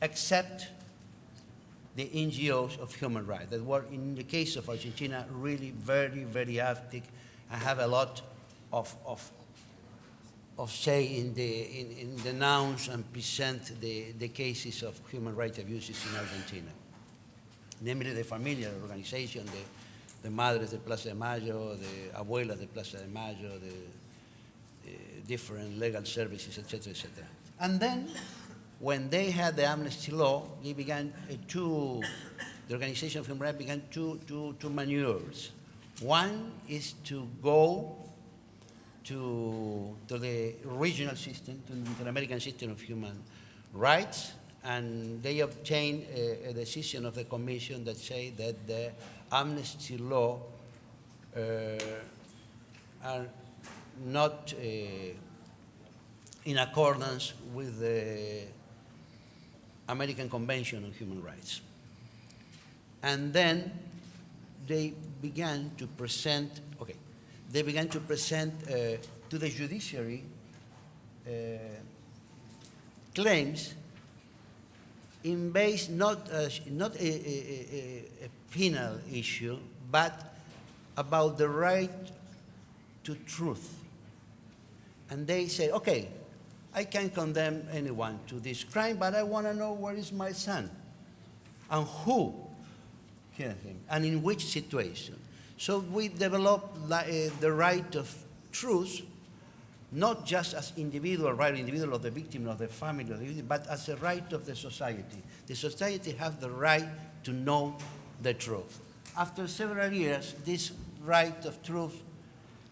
except the NGOs of human rights that were, in the case of Argentina, really very, very active and have a lot of say in the announce and present the cases of human rights abuses in Argentina. Namely, the familiar organization, the Madres de Plaza de Mayo, the Abuelas de Plaza de Mayo, the different legal services, etc., etc. And then, when they had the amnesty law, they began the Organization of Human Rights began two maneuvers. One is to go to the regional system, to the Inter-American system of human rights, and they obtained a decision of the Commission that say that the amnesty law are not in accordance with the American Convention on Human Rights. And then they began to present, to the judiciary claims in base not a penal issue, but about the right to truth. And they say, okay, I can condemn anyone to this crime, but I want to know where is my son and who killed him and in which situation. So we developed the right of truth, not just as individual right, individual of the victim, of the family, of the victim, but as a right of the society. The society has the right to know the truth. After several years, this right of truth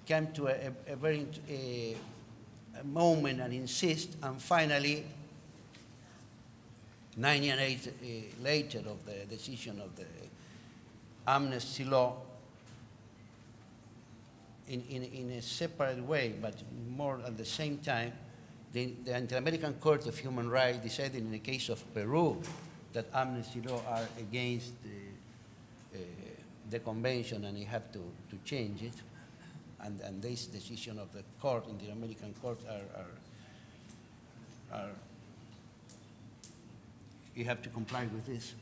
came to a very moment and insist, and finally, 9 years later of the decision of the amnesty law, in a separate way, but more at the same time, the Inter-American Court of Human Rights decided in the case of Peru that amnesty law are against the convention and you have to change it. And this decision of the court, in the American court, you have to comply with this.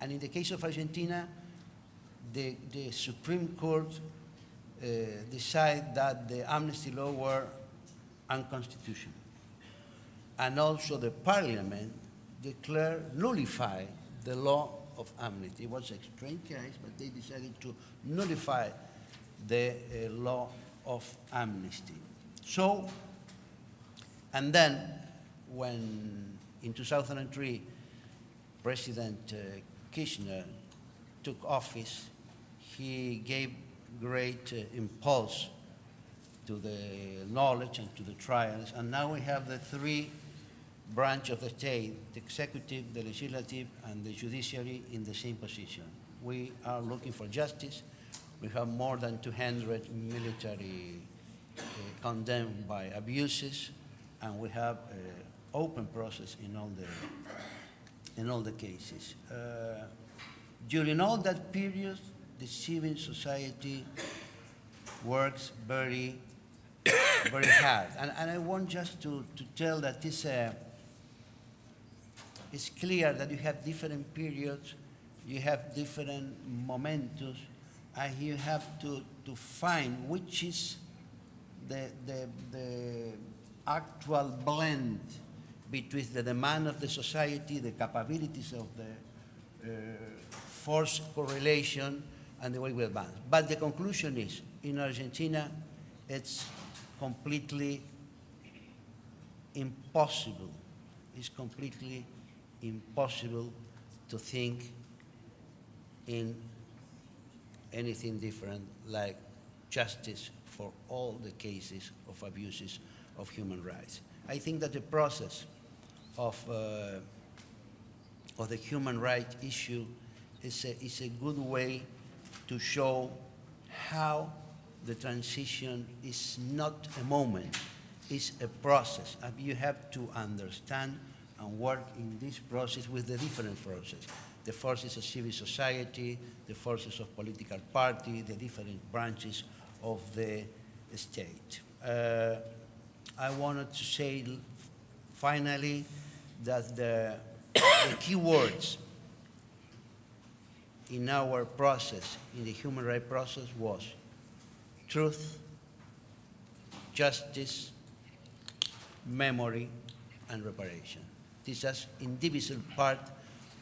And in the case of Argentina, the Supreme Court decided that the amnesty law were unconstitutional. And also the parliament declared, nullified the law of amnesty. It was a strange case, but they decided to nullify the law of amnesty. So, and then when in 2003, President Kirchner took office, he gave great impulse to the knowledge and to the trials, and now we have the three branches of the state, the executive, the legislative, and the judiciary in the same position. We are looking for justice. We have more than 200 military condemned by abuses, and we have an open process in all the cases. During all that period, the civil society works very, very hard. And I want just to tell that it's clear that you have different periods, you have different momentum, and you have to find which is the actual blend between the demand of the society, the capabilities of the force correlation, and the way we advance. But the conclusion is, in Argentina, it's completely impossible. It's completely impossible to think in anything different like justice for all the cases of abuses of human rights. I think that the process of the human rights issue is a good way to show how the transition is not a moment, it's a process. And you have to understand and work in this process with the different forces. The forces of civil society, the forces of political party, the different branches of the state. I wanted to say finally that the the key words in our process, in the human rights process, was truth, justice, memory, and reparation. This is an indivisible part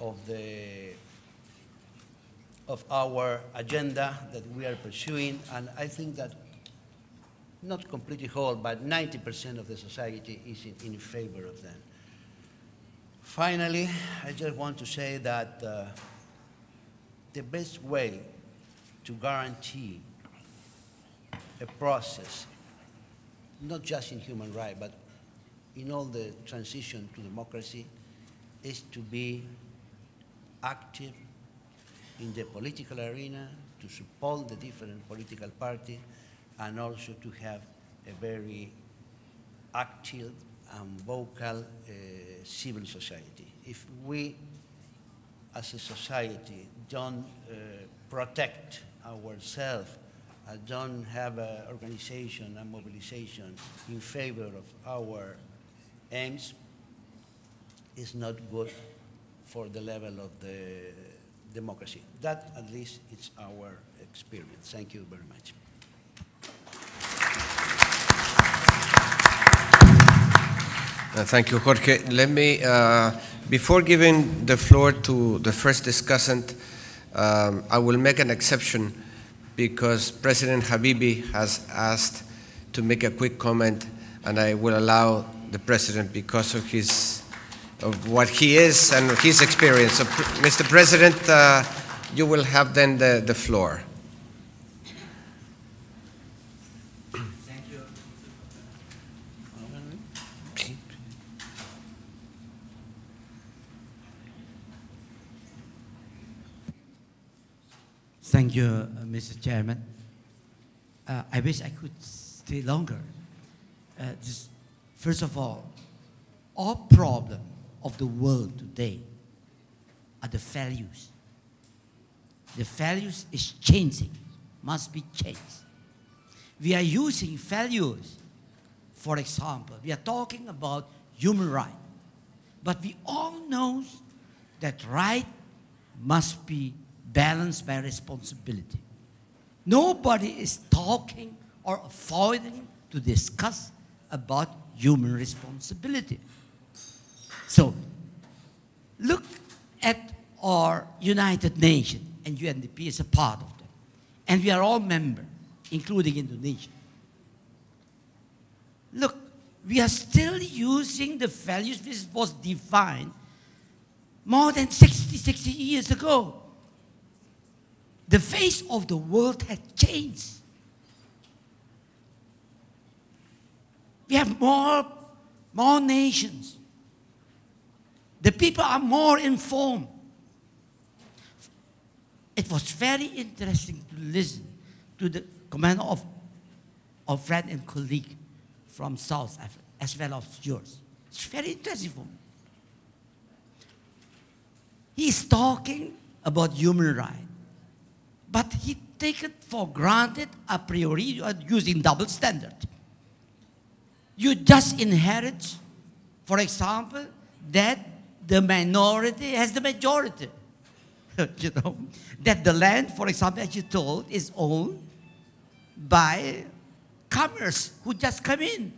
of our agenda that we are pursuing, and I think that not completely whole, but 90% of the society is in favor of them. Finally, I just want to say that the best way to guarantee a process, not just in human rights, but in all the transition to democracy, is to be active in the political arena, to support the different political parties, and also to have a very active and vocal civil society. If we, as a society, don't protect ourselves, don't have an organization and mobilization in favor of our aims, it's not good for the level of the democracy. That, at least, is our experience. Thank you very much. Thank you, Jorge. Let me, before giving the floor to the first discussant, I will make an exception because President Habibi has asked to make a quick comment, and I will allow the President because of what he is and his experience. So, Mr. President, you will have then the floor. Thank you, Mr. Chairman. I wish I could stay longer. First of all problem of the world today are the values. The values is changing, must be changed. We are using values. For example, we are talking about human rights, but we all know that right must be balanced by responsibility. Nobody is talking or avoiding to discuss about human responsibility. So, look at our United Nations, and UNDP is a part of them. And we are all members, including Indonesia. Look, we are still using the values which was defined more than 60 years ago. The face of the world had changed. We have more nations. The people are more informed. It was very interesting to listen to the comment of our friend and colleague from South Africa, as well as yours. It's very interesting for me. He's talking about human rights, but he takes it for granted a priori. You are using double standard. You just inherit, for example, that the minority has the majority. You know, that the land, for example, as you told, is owned by comers who just come in.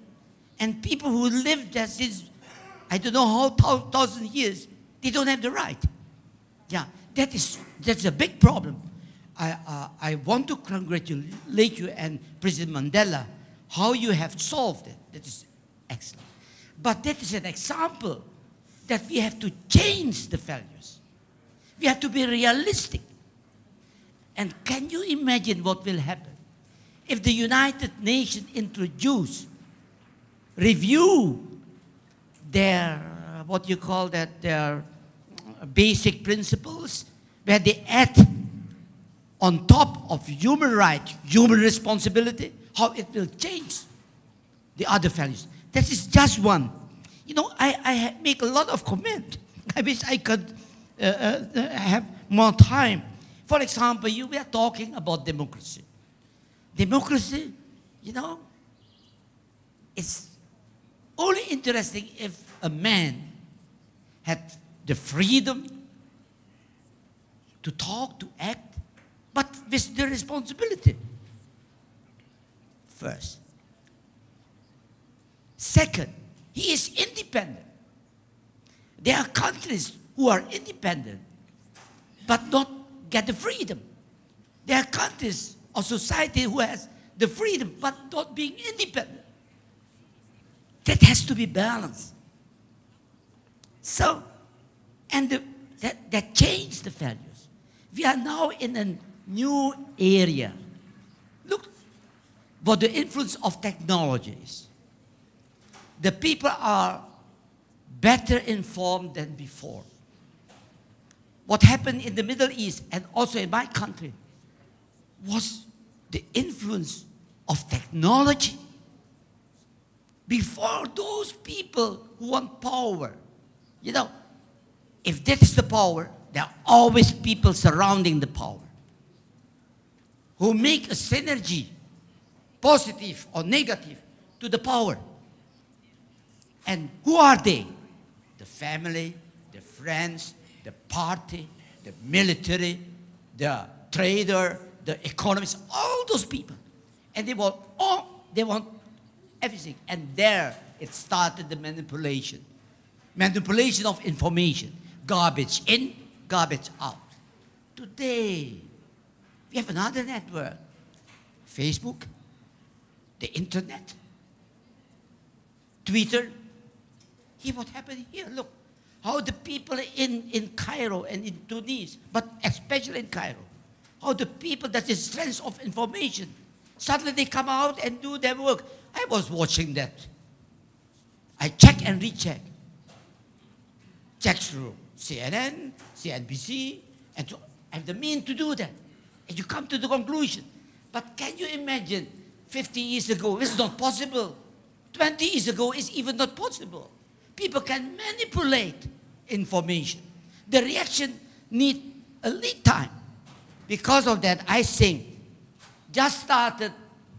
And people who live there since, I don't know how 1,000 years, they don't have the right. Yeah, that's a big problem. I want to congratulate you and President Mandela, how you have solved it. That is excellent. But that is an example that we have to change the values. We have to be realistic. And can you imagine what will happen if the United Nations review their, what you call that, their basic principles, where they add on top of human rights, human responsibility, how it will change the other values. That is just one. You know, I make a lot of comment. I wish I could have more time. For example, you were talking about democracy. Democracy, you know, it's only interesting if a man had the freedom to talk, to act, but with the responsibility. First. Second, he is independent. There are countries who are independent, but not get the freedom. There are countries or society who has the freedom, but not being independent. That has to be balanced. So, and that changed the values. We are now in a new area. Look what the influence of technology is. The people are better informed than before. What happened in the Middle East and also in my country was the influence of technology. Before, those people who want power, you know, if that is the power, there are always people surrounding the power who make a synergy, positive or negative, to the power. And who are they? The family, the friends, the party, the military, the trader, the economists, all those people. And they want everything. And there it started the manipulation. Manipulation of information. Garbage in, garbage out. Today, we have another network. Facebook, the internet, Twitter. Here, what happened here? Look, how the people in Cairo and in Tunis, but especially in Cairo, how the people that is strength of information, suddenly they come out and do their work. I was watching that. I check and recheck. Check through CNN, CNBC, and so I have the means to do that. And you come to the conclusion. But can you imagine 50 years ago, it's not possible. 20 years ago, it's even not possible. People can manipulate information. The reaction needs a lead time. Because of that, I think, just started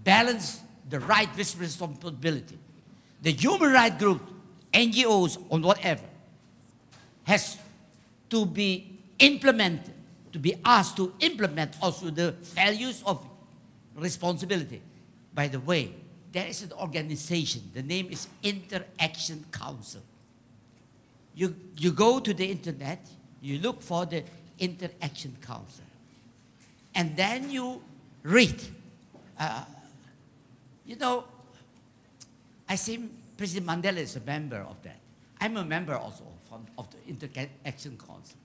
balance the right with responsibility. The human rights group, NGOs, or whatever, has to be implemented, to be asked to implement also the values of responsibility. By the way, there is an organization, the name is Interaction Council. You go to the internet, you look for the Interaction Council, and then you read. You know, I think President Mandela is a member of that. I'm a member also of the Interaction Council.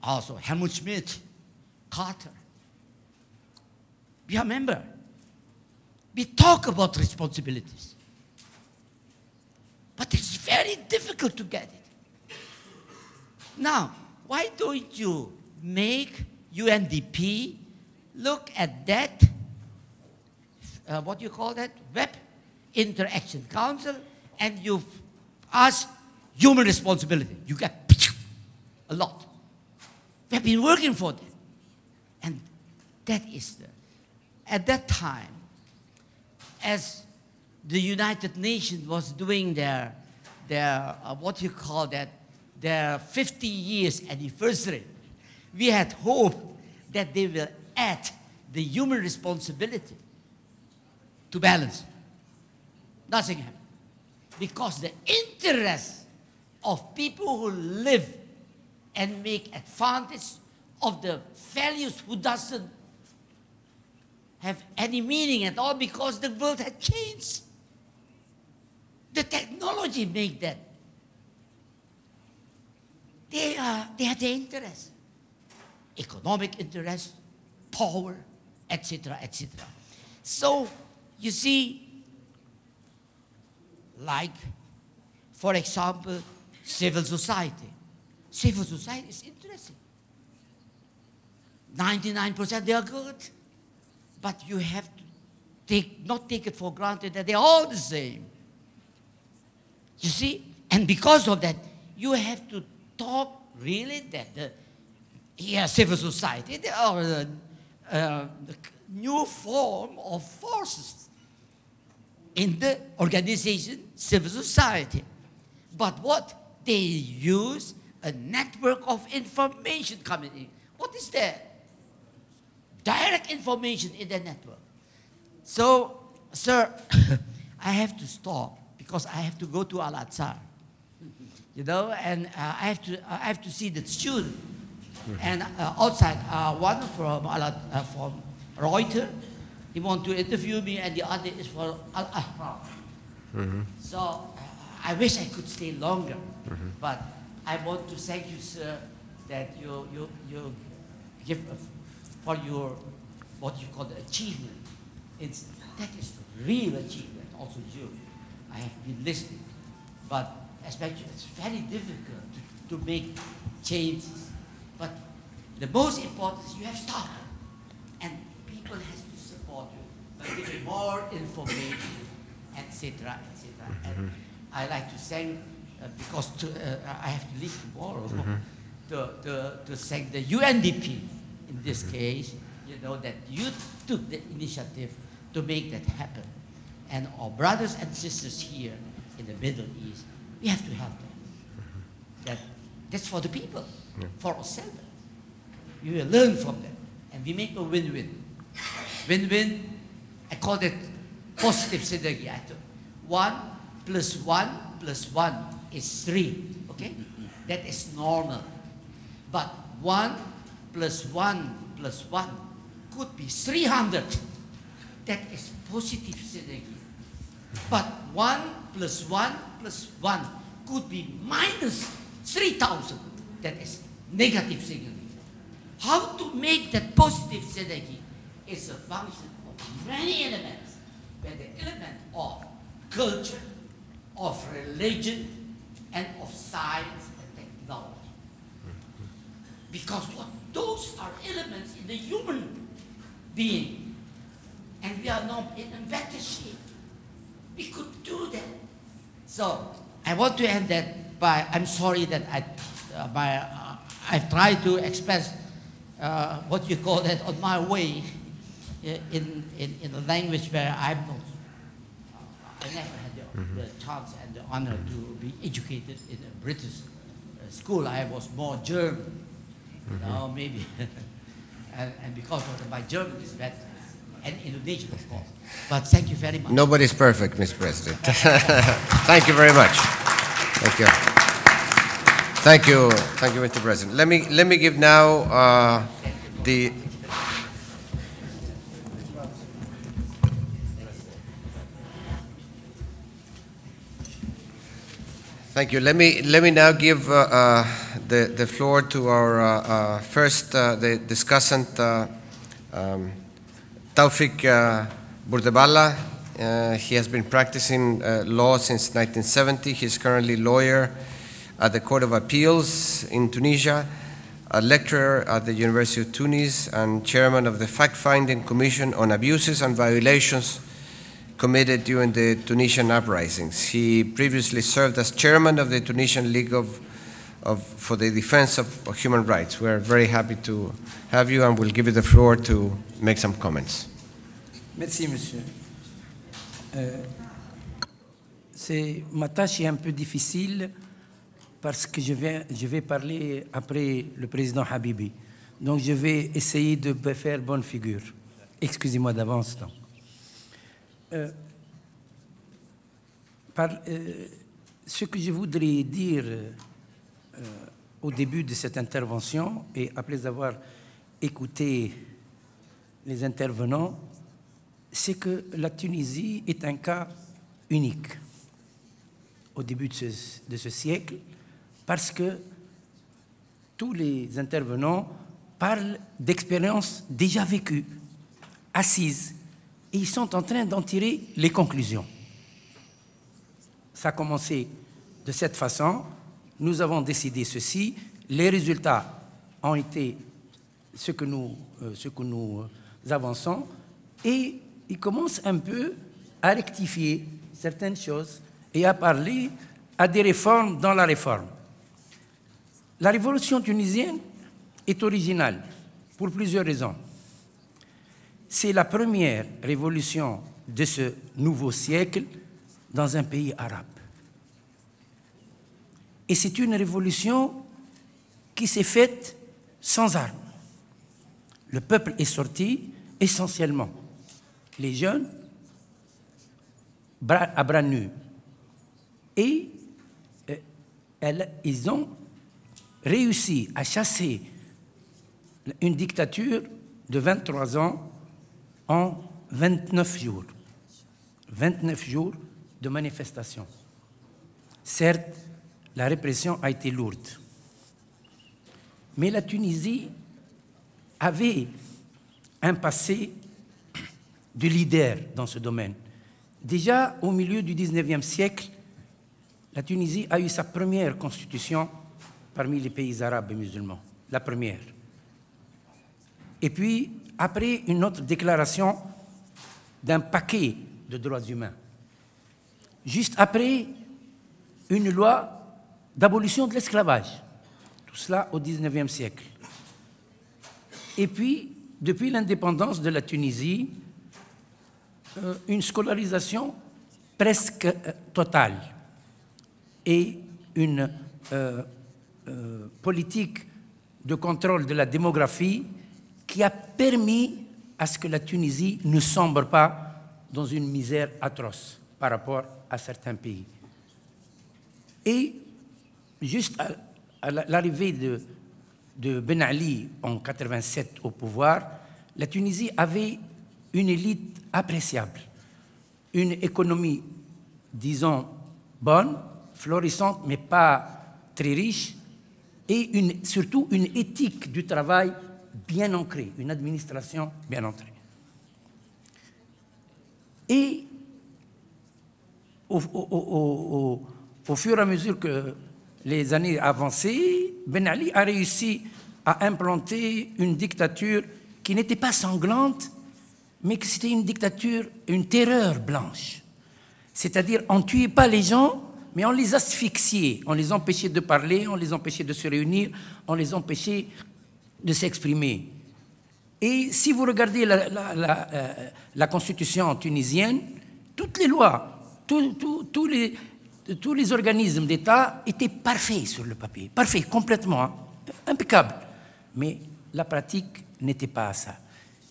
Also, Helmut Schmidt, Carter. We are members. We talk about responsibilities. But it's very difficult to get it. Now, why don't you make UNDP look at that, what you call that, Web Interaction Council, and you ask human responsibility. You get a lot. We have been working for that. And that is at that time, as the United Nations was doing their what you call that, their 50 years anniversary, we had hope that they will add the human responsibility to balance. Nothing happened. Because the interest of people who live and make advantage of the values who doesn't have any meaning at all, because the world had changed. The technology make that. They have the interest. Economic interest, power, etc., etc. So, you see, like, for example, civil society. Civil society is interesting. 99% they are good. But you have to not take it for granted that they're all the same. You see? And because of that, you have to talk really that the civil society, they are the new form of forces in the organization, civil society. But what? they use a network of information coming in. What is that? Direct information in the network. So, sir, I have to stop because I have to go to Al-Azhar, you know, and I have to see the student. And outside, one from Reuters, he want to interview me, and the other is for Al-Ahram. So I wish I could stay longer, but I want to thank you, sir, that you give for your what you call the achievement. That is the real achievement. Also you, I have been listening, but especially it's very difficult to make changes. But the most important is you have started, and people has to support you by giving more information, etc., etc. And I like to thank because I have to leave tomorrow. To thank the UNDP in this case, you know, that you took the initiative to make that happen. And our brothers and sisters here in the Middle East, we have to help them. That's for the people, for ourselves. We will learn from them, and we make a win-win. Win-win, I call it positive synergy. 1 + 1 + 1 is 3, okay? That is normal. But 1 + 1 + 1 could be 300. That is positive synergy. But 1 + 1 + 1 could be -3,000. That is negative synergy. How to make that positive synergy is a function of many elements. Where the element of culture, of religion, and of science and technology. Because those are elements in the human being. And we are now in a better shape. We could do that. So I want to end that by, I'm sorry that I've tried to express what you call that on my way in a language where I'm not, I never had the chance and the honor to be educated in a British school. I was more German, you know, maybe. and because of my German is better. And Indonesian, of course. But thank you very much. Nobody's perfect, Mr. President. Thank you very much. Thank you. Thank you, Mr. President. Let me give now the. Thank you. Let me now give the floor to our first the discussant, Taufik Burdeballa. He has been practicing law since 1970. He's currently lawyer at the Court of Appeals in Tunisia, a lecturer at the University of Tunis, and chairman of the Fact-Finding Commission on Abuses and Violations committed during the Tunisian uprisings. He previously served as chairman of the Tunisian League for the Defense of Human Rights. We're very happy to have you, and we'll give you the floor to make some comments. Merci, monsieur. Ma tâche est un peu difficile parce que je vais parler après le président Habibi. Donc, je vais essayer de faire bonne figure. Excusez-moi d'avance. Ce que je voudrais dire au début de cette intervention, et après avoir écouté les intervenants, c'est que la Tunisie est un cas unique au début de ce siècle, parce que tous les intervenants parlent d'expériences déjà vécues, assises, et ils sont en train d'en tirer les conclusions. Ça a commencé de cette façon, nous avons décidé ceci, les résultats ont été ce que nous avançons, et ils commencent un peu à rectifier certaines choses et à parler à des réformes dans la réforme. La révolution tunisienne est originale pour plusieurs raisons. C'est la première révolution de ce nouveau siècle dans un pays arabe. Et c'est une révolution qui s'est faite sans armes. Le peuple est sorti essentiellement, les jeunes, à bras nus. Et ils ont réussi à chasser une dictature de 23 ans en 29 jours. 29 jours de manifestation. Certes, la répression a été lourde. Mais la Tunisie avait un passé de leader dans ce domaine. Déjà au milieu du XIXe siècle, la Tunisie a eu sa première constitution parmi les pays arabes et musulmans, la première. Et puis, après, une autre déclaration d'un paquet de droits humains. Juste après, une loi d'abolition de l'esclavage. Tout cela au XIXe siècle. Et puis, depuis l'indépendance de la Tunisie, une scolarisation presque totale et une politique de contrôle de la démographie qui a permis à ce que la Tunisie ne sombre pas dans une misère atroce par rapport à certains pays. Et juste à l'arrivée de Ben Ali en 1987 au pouvoir, la Tunisie avait une élite appréciable, une économie, disons, bonne, florissante, mais pas très riche, et surtout une éthique du travail bien ancrée, une administration bien ancrée. Et au fur et à mesure que les années avançaient, Ben Ali a réussi à implanter une dictature qui n'était pas sanglante, mais que c'était une dictature, une terreur blanche. C'est-à-dire, on ne tuait pas les gens, mais on les asphyxiait, on les empêchait de parler, on les empêchait de se réunir, on les empêchait de s'exprimer. Et si vous regardez la constitution tunisienne, toutes les lois, tous les organismes d'État étaient parfaits sur le papier, parfaits, complètement, hein, impeccables. Mais la pratique n'était pas à ça.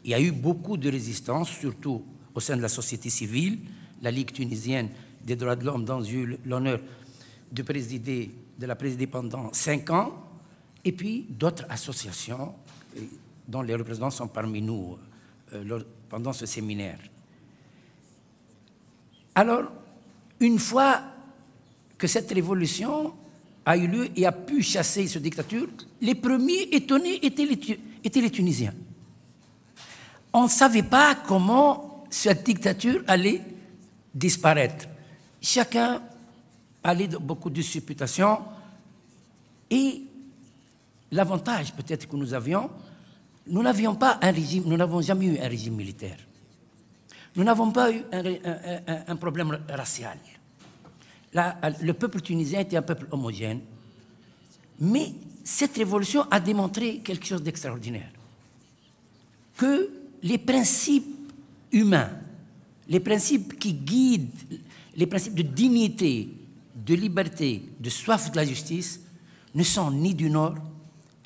Il y a eu beaucoup de résistance, surtout au sein de la société civile. La Ligue tunisienne des droits de l'homme, dont j'ai eu l'honneur de la présider pendant 5 ans, et puis d'autres associations dont les représentants sont parmi nous pendant ce séminaire. Alors, une fois que cette révolution a eu lieu et a pu chasser cette dictature, les premiers étonnés étaient les Tunisiens. On ne savait pas comment cette dictature allait disparaître. Chacun allait dans beaucoup de supputations. Et l'avantage peut-être que nous avions, nous n'avions pas un régime, nous n'avons jamais eu un régime militaire. Nous n'avons pas eu un problème racial. Le peuple tunisien était un peuple homogène. Mais cette révolution a démontré quelque chose d'extraordinaire. Que les principes humains, les principes qui guident, les principes de dignité, de liberté, de soif de la justice, ne sont ni du Nord,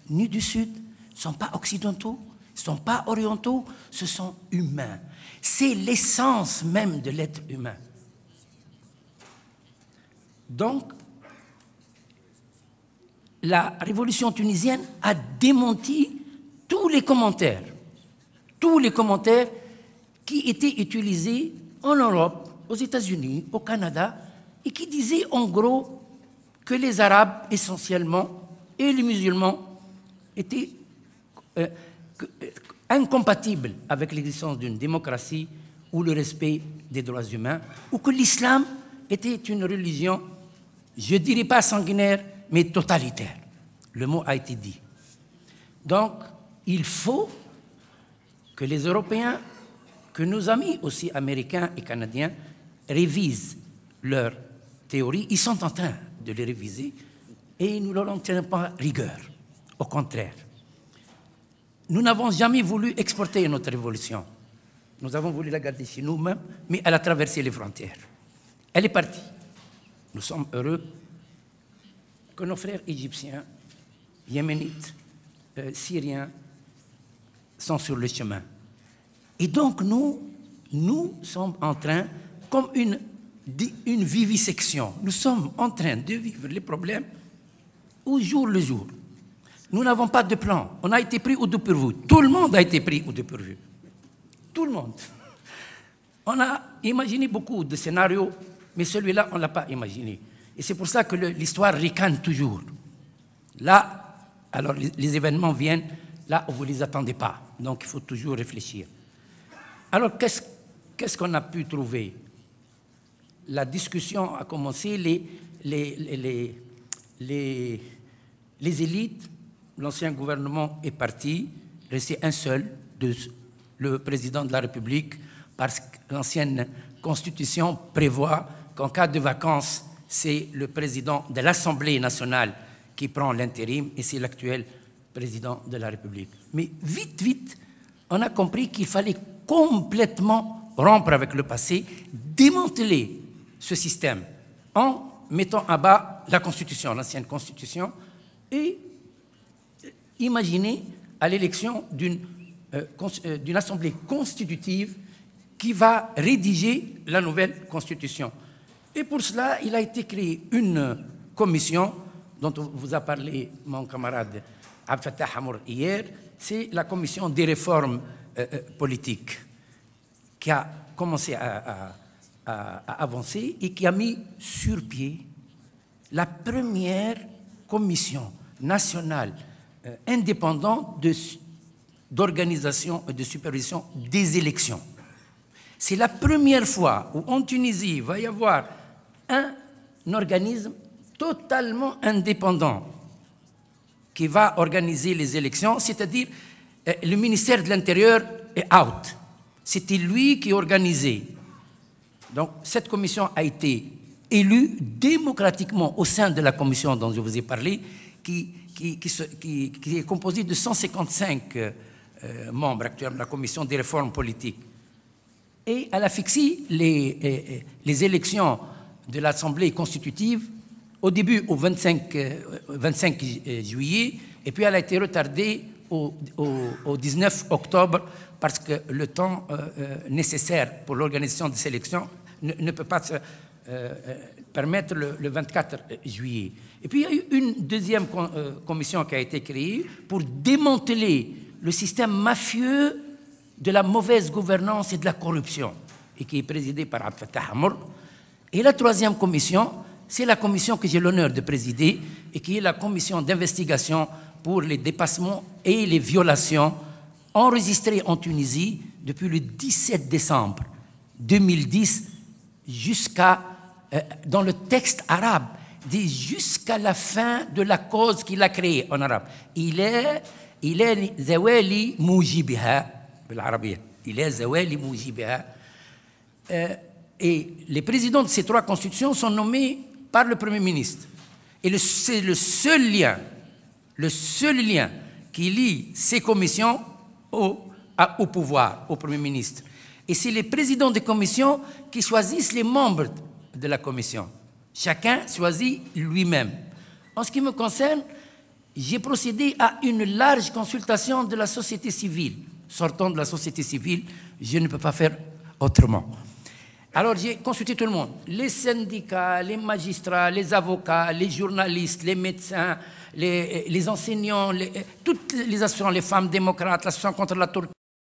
ni du Sud, ne sont pas occidentaux, ne sont pas orientaux, ce sont humains. C'est l'essence même de l'être humain. Donc, la révolution tunisienne a démenti tous les commentaires qui étaient utilisés en Europe, aux États-Unis, au Canada, et qui disaient en gros que les Arabes essentiellement et les musulmans étaient incompatibles avec l'existence d'une démocratie ou le respect des droits humains, ou que l'islam était une religion, je ne dirais pas sanguinaire, mais totalitaire. Le mot a été dit. Donc, il faut que les Européens, que nos amis aussi américains et canadiens révisent leurs théories. Ils sont en train de les réviser et nous ne leur en tenons pas rigueur. Au contraire. Nous n'avons jamais voulu exporter notre révolution. Nous avons voulu la garder chez nous-mêmes, mais elle a traversé les frontières. Elle est partie. Nous sommes heureux que nos frères égyptiens, yéménites, syriens sont sur le chemin. Et donc nous sommes en train, comme une vivisection, nous sommes en train de vivre les problèmes au jour le jour. Nous n'avons pas de plan. On a été pris au dépourvu. Tout le monde a été pris au dépourvu. Tout le monde. On a imaginé beaucoup de scénarios, mais celui-là, on ne l'a pas imaginé. Et c'est pour ça que l'histoire ricane toujours. Là, alors les événements viennent là où vous ne les attendez pas. Donc il faut toujours réfléchir. Alors qu'est-ce qu'on a pu trouver? La discussion a commencé, les élites, l'ancien gouvernement est parti, resté un seul, le président de la République, parce que l'ancienne constitution prévoit qu'en cas de vacances, c'est le président de l'Assemblée nationale qui prend l'intérim et c'est l'actuel président de la République. Mais vite, on a compris qu'il fallait complètement rompre avec le passé, démanteler ce système en mettant à bas la Constitution, l'ancienne Constitution, et imaginer à l'élection d'une Assemblée constitutive qui va rédiger la nouvelle Constitution. Et pour cela, il a été créé une commission dont vous a parlé mon camarade Abdel Fattah Hamour hier, c'est la commission des réformes politiques qui a commencé à avancer et qui a mis sur pied la première commission nationale indépendante d'organisation et de supervision des élections. C'est la première fois où en Tunisie, il va y avoir un organisme totalement indépendant qui va organiser les élections, c'est-à-dire le ministère de l'Intérieur est out. C'était lui qui organisait. Donc cette commission a été élue démocratiquement au sein de la commission dont je vous ai parlé, qui est composée de 155 membres actuellement de la commission des réformes politiques. Et elle a fixé les élections de l'Assemblée constitutive au début au 25 juillet, et puis elle a été retardée au 19 octobre parce que le temps nécessaire pour l'organisation de ces élections ne peut pas se permettre le 24 juillet. Et puis il y a eu une deuxième commission qui a été créée pour démanteler le système mafieux de la mauvaise gouvernance et de la corruption, et qui est présidée par Abdel Fattah Hamour. Et la troisième commission, c'est la commission que j'ai l'honneur de présider, et qui est la commission d'investigation pour les dépassements et les violations enregistrées en Tunisie depuis le 17 décembre 2010 jusqu'à, dans le texte arabe, dit jusqu'à la fin de la cause qu'il a créée en arabe. Il est zawali mujibiha. Et les présidents de ces trois constitutions sont nommés par le Premier ministre. Et c'est le seul lien qui lie ces commissions au pouvoir, au Premier ministre. Et c'est les présidents des commissions qui choisissent les membres de la commission. Chacun choisit lui-même. En ce qui me concerne, j'ai procédé à une large consultation de la société civile. Sortant de la société civile, je ne peux pas faire autrement. Alors j'ai consulté tout le monde, les syndicats, les magistrats, les avocats, les journalistes, les médecins, les enseignants, toutes les associations, les femmes démocrates, l'association contre la torture.